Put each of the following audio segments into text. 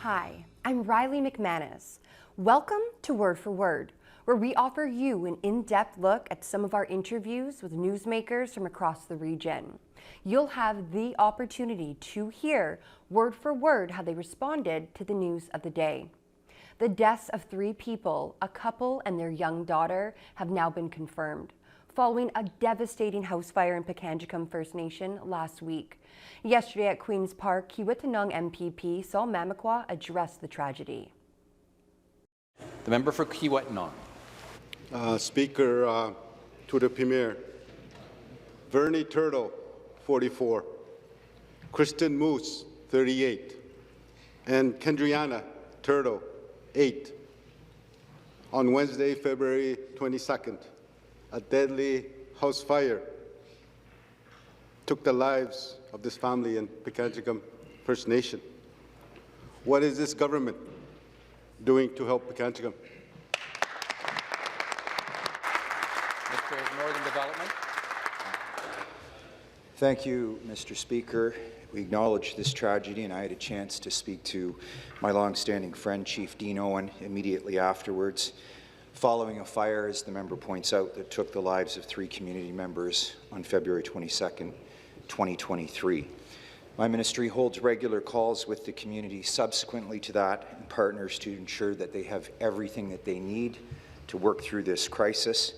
Hi, I'm Riley McManus. Welcome to Word for Word, where we offer you an in-depth look at some of our interviews with newsmakers from across the region. You'll have the opportunity to hear word for word how they responded to the news of the day. The deaths of 3 people, a couple and their young daughter, have now been confirmed, following a devastating house fire in Pikangikum First Nation last week. Yesterday at Queen's Park, Kiiwetinoong MPP Sol Mamakwa addressed the tragedy. The member for Kiiwetinoong. Speaker, to the Premier, Vernie Turtle, 44, Kristen Moose, 38, and Kendriana Turtle, 8. On Wednesday, February 22nd, a deadly house fire took the lives of this family in Pikangikum First Nation. What is this government doing to help Pikangikum? Minister of Northern Development. Thank you, Mr. Speaker. We acknowledge this tragedy, and I had a chance to speak to my long-standing friend, Chief Dean Owen, immediately afterwards, following a fire, as the member points out, that took the lives of 3 community members on February 22nd, 2023. My ministry holds regular calls with the community subsequently to that and partners to ensure that they have everything that they need to work through this crisis.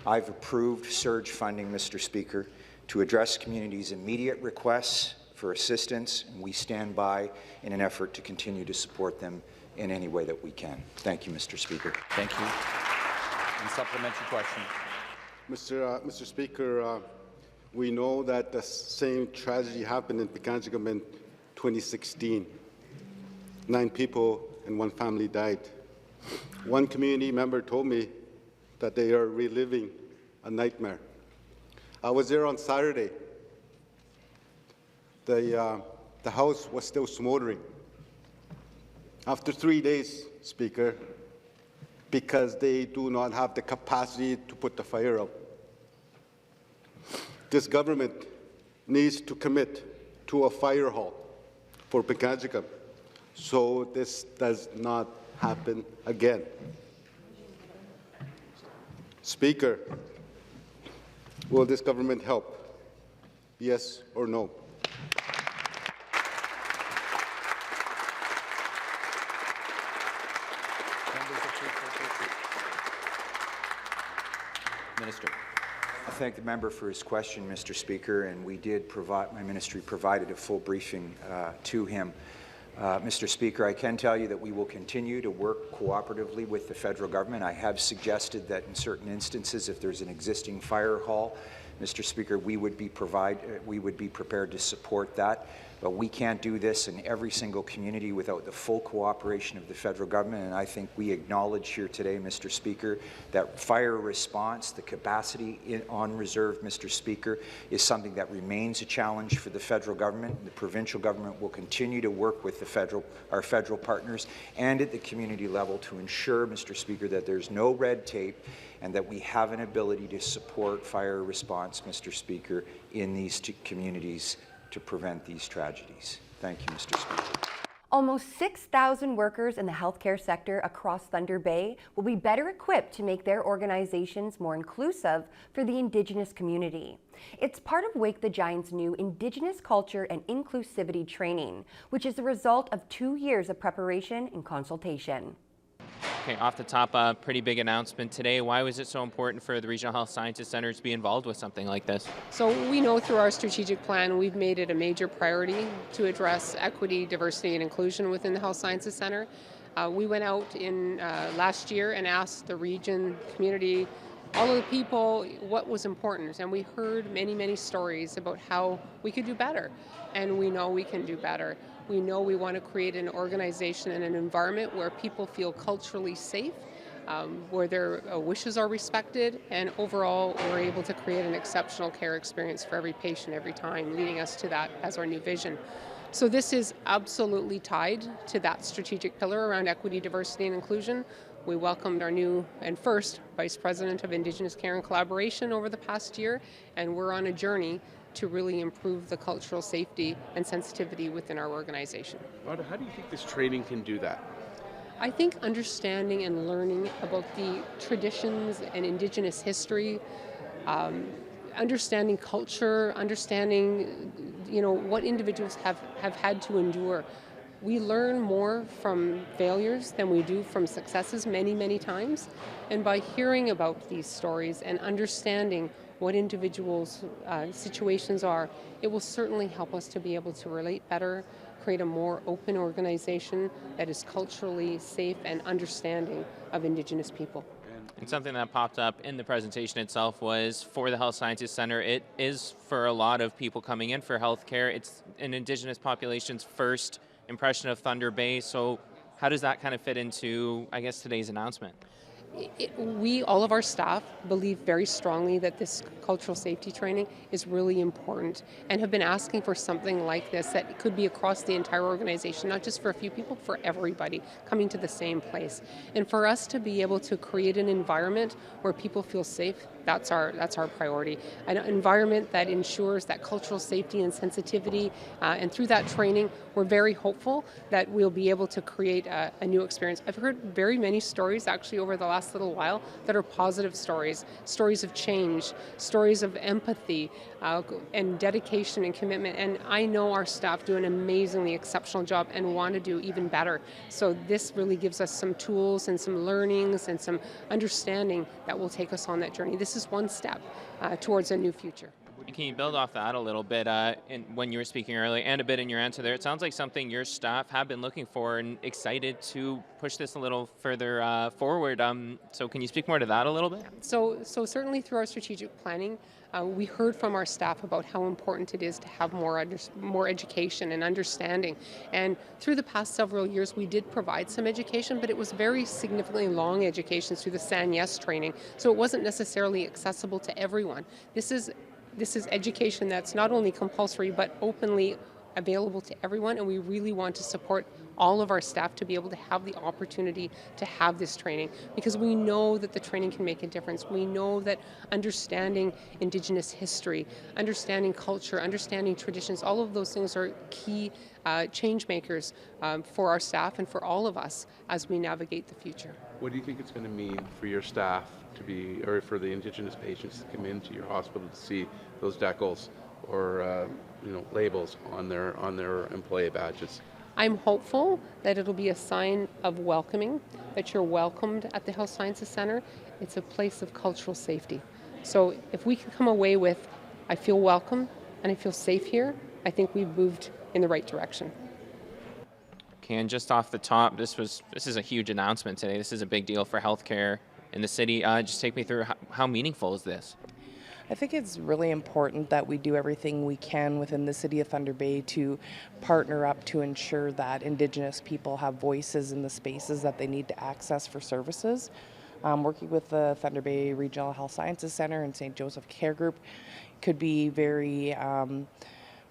I've approved surge funding, Mr. Speaker, to address communities' immediate requests for assistance, and we stand by in an effort to continue to support them in any way that we can. Thank you, Mr. Speaker. Thank you. And supplementary question. Mr. Speaker, we know that the same tragedy happened in Pikangikum in 2016. 9 people and 1 family died. One community member told me that they are reliving a nightmare. I was there on Saturday. The house was still smoldering. After 3 days, Speaker, because they do not have the capacity to put the fire out. This government needs to commit to a fire hall for Pikangikum so this does not happen again. Speaker, will this government help? Yes or no? Minister. I thank the member for his question, Mr. Speaker, and we did provide, my ministry provided a full briefing to him. Mr. Speaker, I can tell you that we will continue to work cooperatively with the federal government. I have suggested that in certain instances, if there's an existing fire hall, Mr. Speaker, we would be prepared to support that. But we can't do this in every single community without the full cooperation of the federal government, and I think we acknowledge here today, Mr. Speaker, that fire response, the capacity on reserve, Mr. Speaker, is something that remains a challenge for the federal government. The provincial government will continue to work with our federal partners and at the community level to ensure, Mr. Speaker, that there's no red tape and that we have an ability to support fire response, Mr. Speaker, in these 2 communities to prevent these tragedies. Thank you, Mr. Speaker. Almost 6,000 workers in the healthcare sector across Thunder Bay will be better equipped to make their organizations more inclusive for the Indigenous community. It's part of Wake the Giant's new Indigenous Culture and Inclusivity training, which is the result of 2 years of preparation and consultation. Okay, off the top, a pretty big announcement today. Why was it so important for the Regional Health Sciences Centre to be involved with something like this? So we know through our strategic plan, we've made it a major priority to address equity, diversity, and inclusion within the Health Sciences Centre. We went out in last year and asked the region, community, all of the people what was important, and we heard many, many stories about how we could do better, and we know we can do better. We know we want to create an organization and an environment where people feel culturally safe, where their wishes are respected, and overall we're able to create an exceptional care experience for every patient every time, leading us to that as our new vision. So this is absolutely tied to that strategic pillar around equity, diversity, and inclusion. We welcomed our new and first Vice President of Indigenous Care and Collaboration over the past year, and we're on a journey to really improve the cultural safety and sensitivity within our organization. Rhonda, how do you think this training can do that? I think understanding and learning about the traditions and Indigenous history, understanding culture, understanding, what individuals have had to endure. We learn more from failures than we do from successes many, many times. And by hearing about these stories and understanding what individuals' situations are, it will certainly help us to be able to relate better, create a more open organization that is culturally safe and understanding of Indigenous people. And something that popped up in the presentation itself was for the Health Sciences Center, it is for a lot of people coming in for healthcare, it's an Indigenous population's first impression of Thunder Bay. So how does that kind of fit into, I guess, today's announcement? All of our staff, believe very strongly that this cultural safety training is really important and have been asking for something like this that could be across the entire organization, not just for a few people, for everybody coming to the same place. And for us to be able to create an environment where people feel safe, that's our priority. An environment that ensures that cultural safety and sensitivity, and through that training, we're very hopeful that we'll be able to create a new experience. I've heard very many stories actually over the last little while that are positive stories, stories of change, stories of empathy, and dedication and commitment. And I know our staff do an amazingly exceptional job and want to do even better. So this really gives us some tools and some learnings and some understanding that will take us on that journey. This is one step towards a new future. And can you build off that a little bit when you were speaking earlier and a bit in your answer there? It sounds like something your staff have been looking for and excited to push this a little further forward. So can you speak more to that a little bit? So certainly through our strategic planning, we heard from our staff about how important it is to have more education and understanding. And through the past several years, we did provide some education, but it was very significantly long education through the San Yes training. So it wasn't necessarily accessible to everyone. This is education that's not only compulsory, but openly available to everyone, and we really want to support all of our staff to be able to have the opportunity to have this training, because we know that the training can make a difference. We know that understanding Indigenous history, understanding culture, understanding traditions, all of those things are key change makers for our staff and for all of us as we navigate the future. What do you think it's going to mean for your staff to be, or for the Indigenous patients to come into your hospital to see those decals or labels on their employee badges? I'm hopeful that it'll be a sign of welcoming, that you're welcomed at the Health Sciences Center. It's a place of cultural safety. So if we can come away with, I feel welcome and I feel safe here, I think we've moved in the right direction. Okay, and just off the top, this is a huge announcement today. This is a big deal for healthcare in the city. Just take me through how meaningful is this? I think it's really important that we do everything we can within the City of Thunder Bay to partner up to ensure that Indigenous people have voices in the spaces that they need to access for services. Working with the Thunder Bay Regional Health Sciences Center and St. Joseph Care Group could be very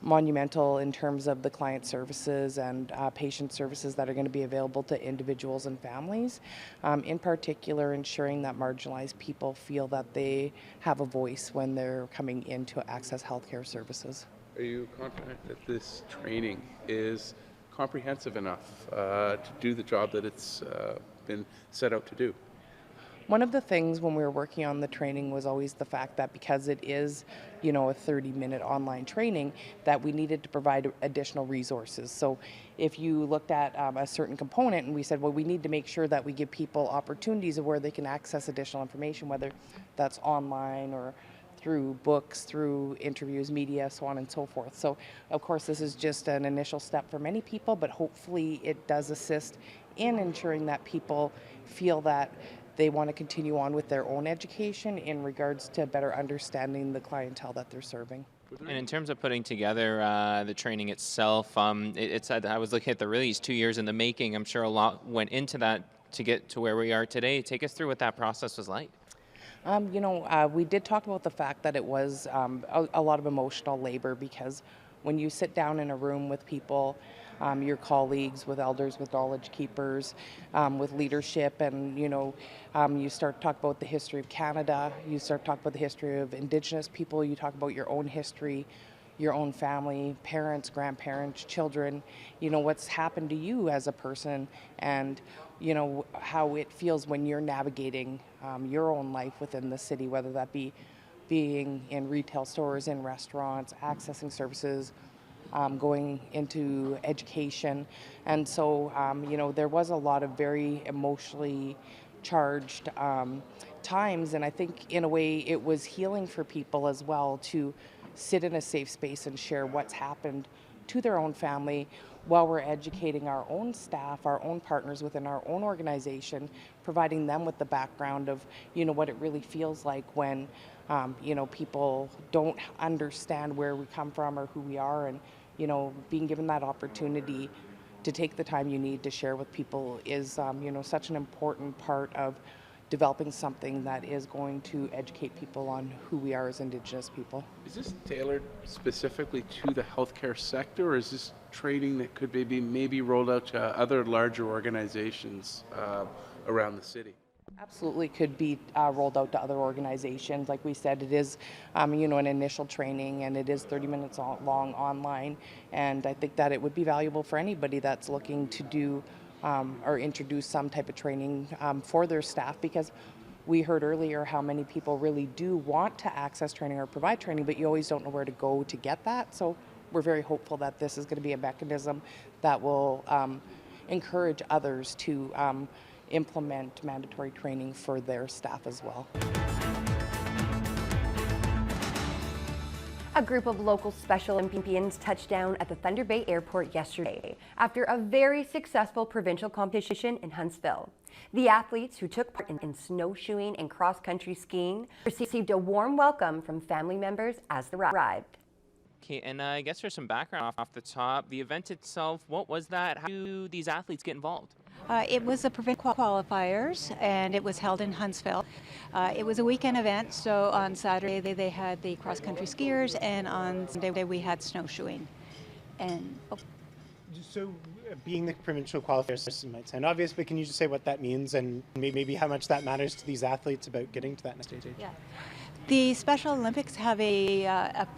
monumental in terms of the client services and patient services that are going to be available to individuals and families. In particular, ensuring that marginalized people feel that they have a voice when they're coming in to access healthcare services. Are you confident that this training is comprehensive enough to do the job that it's been set out to do? One of the things when we were working on the training was always the fact that because it is, a 30-minute online training, that we needed to provide additional resources. So if you looked at a certain component and we said, well, we need to make sure that we give people opportunities of where they can access additional information, whether that's online or through books, through interviews, media, so on and so forth. So, of course, this is just an initial step for many people, but hopefully it does assist in ensuring that people feel that they want to continue on with their own education in regards to better understanding the clientele that they're serving. And in terms of putting together the training itself, it said, I was looking at the release, 2 years in the making. I'm sure a lot went into that to get to where we are today. Take us through what that process was like. We did talk about the fact that it was a lot of emotional labor, because when you sit down in a room with people, your colleagues, with elders, with knowledge keepers, with leadership, and you start to talk about the history of Canada, you start to talk about the history of Indigenous people, you talk about your own history, your own family, parents, grandparents, children, what's happened to you as a person, and how it feels when you're navigating your own life within the city, whether that be being in retail stores, in restaurants, accessing services, going into education. And so, there was a lot of very emotionally charged times, and I think in a way it was healing for people as well to sit in a safe space and share what's happened to their own family while we're educating our own staff, our own partners within our own organization, providing them with the background of, what it really feels like when, people don't understand where we come from or who we are, and, being given that opportunity to take the time you need to share with people is, such an important part of developing something that is going to educate people on who we are as Indigenous people. Is this tailored specifically to the healthcare sector, or is this training that could maybe rolled out to other larger organizations around the city? Absolutely could be rolled out to other organizations. Like we said, it is, an initial training, and it is 30 minutes long online. And I think that it would be valuable for anybody that's looking to do or introduce some type of training for their staff, because we heard earlier how many people really do want to access training or provide training, but you always don't know where to go to get that. So we're very hopeful that this is going to be a mechanism that will encourage others to implement mandatory training for their staff as well. A group of local Special Olympians touched down at the Thunder Bay Airport yesterday after a very successful provincial competition in Huntsville. The athletes who took part in snowshoeing and cross-country skiing received a warm welcome from family members as they arrived. Okay, and I guess for some background off the top, the event itself, what was that? How do these athletes get involved? It was the provincial qualifiers, and it was held in Huntsville. It was a weekend event, so on Saturday they had the cross-country skiers, and on Sunday we had snowshoeing. And So being the provincial qualifiers might sound obvious, but can you just say what that means and maybe how much that matters to these athletes about getting to that next stage? yeah. The Special Olympics have a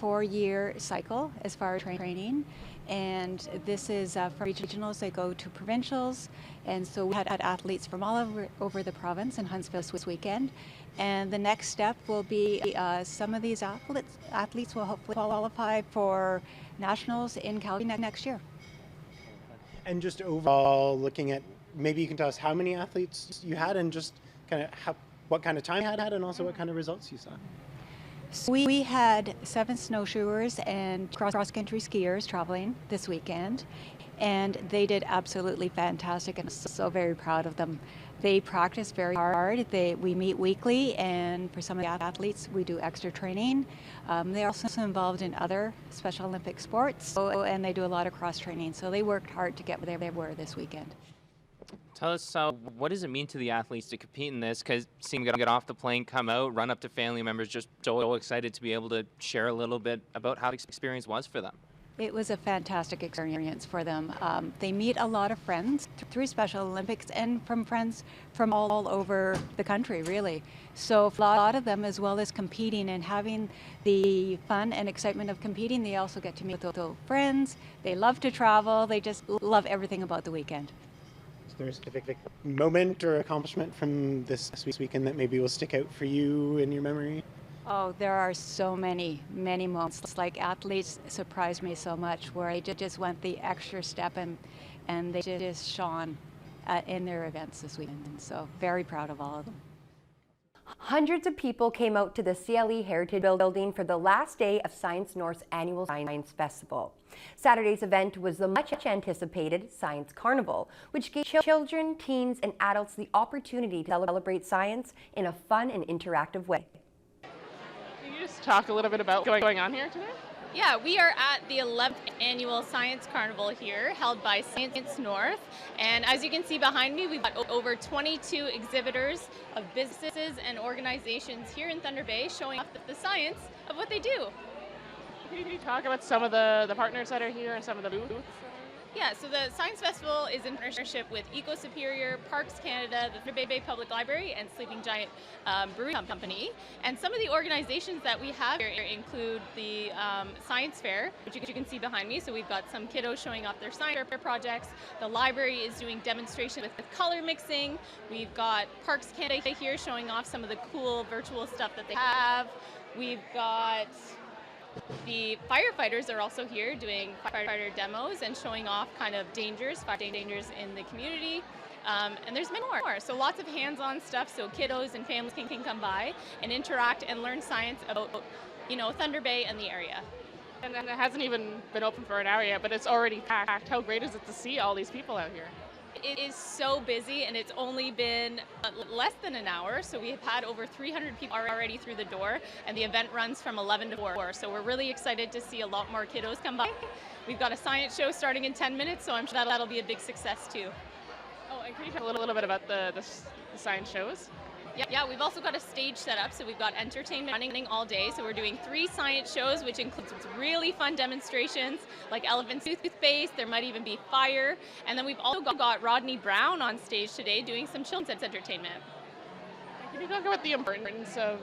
4-year cycle as far as training, and this is from regionals. They go to provincials, and so we had athletes from all over the province in Huntsville this weekend. And the next step will be some of these athletes will hopefully qualify for nationals in Calgary next year. And just overall, looking at, maybe you can tell us how many athletes you had and just kind of what kind of time you had and also what kind of results you saw. So we had 7 snowshoers and cross-country skiers traveling this weekend, and they did absolutely fantastic, and I'm so very proud of them. They practice very hard. We meet weekly, and for some of the athletes, we do extra training. They're also involved in other Special Olympic sports, and they do a lot of cross-training. So they worked hard to get where they were this weekend. Tell us, what does it mean to the athletes to compete in this? Because seeing them get off the plane, come out, run up to family members, just so excited to be able to share a little bit about how the experience was for them. It was a fantastic experience for them. They meet a lot of friends through Special Olympics and from friends from all over the country, really. So a lot of them, as well as competing and having the fun and excitement of competing, they also get to meet with their friends. They love to travel. They just love everything about the weekend. Is there a specific moment or accomplishment from this weekend that maybe will stick out for you in your memory? Oh, there are so many moments. It's like athletes surprised me so much where I just went the extra step and they just shone in their events this weekend. And so very proud of all of them. Hundreds of people came out to the CLE Heritage Building for the last day of Science North's annual Science Festival. Saturday's event was the much anticipated Science Carnival, which gave children, teens, and adults the opportunity to celebrate science in a fun and interactive way. Can you just talk a little bit about what's going on here today? Yeah, we are at the 11th annual Science Carnival here, held by Science North. And as you can see behind me, we've got over 22 exhibitors of businesses and organizations here in Thunder Bay showing off the science of what they do. Can you talk about some of the partners that are here and some of the booths? Yeah, so the Science Festival is in partnership with Eco Superior, Parks Canada, the Thunder Bay Public Library, and Sleeping Giant Brewing Company. And some of the organizations that we have here include the Science Fair, which you can see behind me. So we've got some kiddos showing off their science fair projects. The library is doing demonstrations with color mixing. We've got Parks Canada here showing off some of the cool virtual stuff that they have. We've got the firefighters are also here doing firefighter demos and showing off kind of fire dangers in the community. And there's many more. So lots of hands-on stuff so kiddos and families can come by and interact and learn science about, Thunder Bay and the area. And it hasn't even been open for an hour yet, but it's already packed. How great is it to see all these people out here? It is so busy, and it's only been less than an hour, so we have had over 300 people already through the door, and the event runs from 11 to 4, so we're really excited to see a lot more kiddos come by. We've got a science show starting in 10 minutes, so I'm sure that'll be a big success too. Oh, and can you talk a little bit about the science shows? Yeah, we've also got a stage set up, so we've got entertainment running all day. So we're doing 3 science shows, which includes really fun demonstrations like elephant toothpaste. There might even be fire. And then we've also got Rodney Brown on stage today doing some children's entertainment. Can you talk about the importance of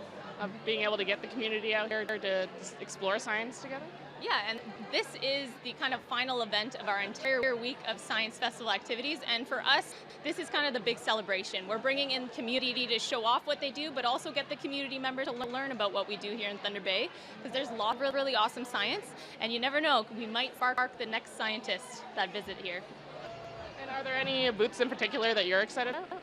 being able to get the community out here to explore science together? Yeah, and this is the kind of final event of our entire week of Science Festival activities, and for us, this is kind of the big celebration. We're bringing in community to show off what they do, but also get the community members to learn about what we do here in Thunder Bay, because there's a lot of really awesome science, and you never know, we might spark the next scientist that visit here. And are there any booths in particular that you're excited about?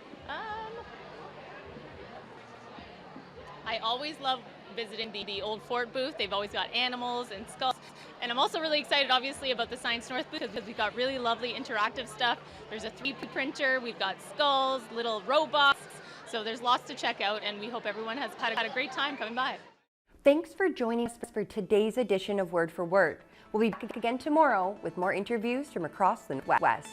I always love visiting the old fort booth. They've always got animals and skulls. And I'm also really excited, obviously, about the Science North booth because we've got really lovely interactive stuff. There's a 3D printer, we've got skulls, little robots. So there's lots to check out, and we hope everyone has had a great time coming by. Thanks for joining us for today's edition of Word for Word. We'll be back again tomorrow with more interviews from across the West.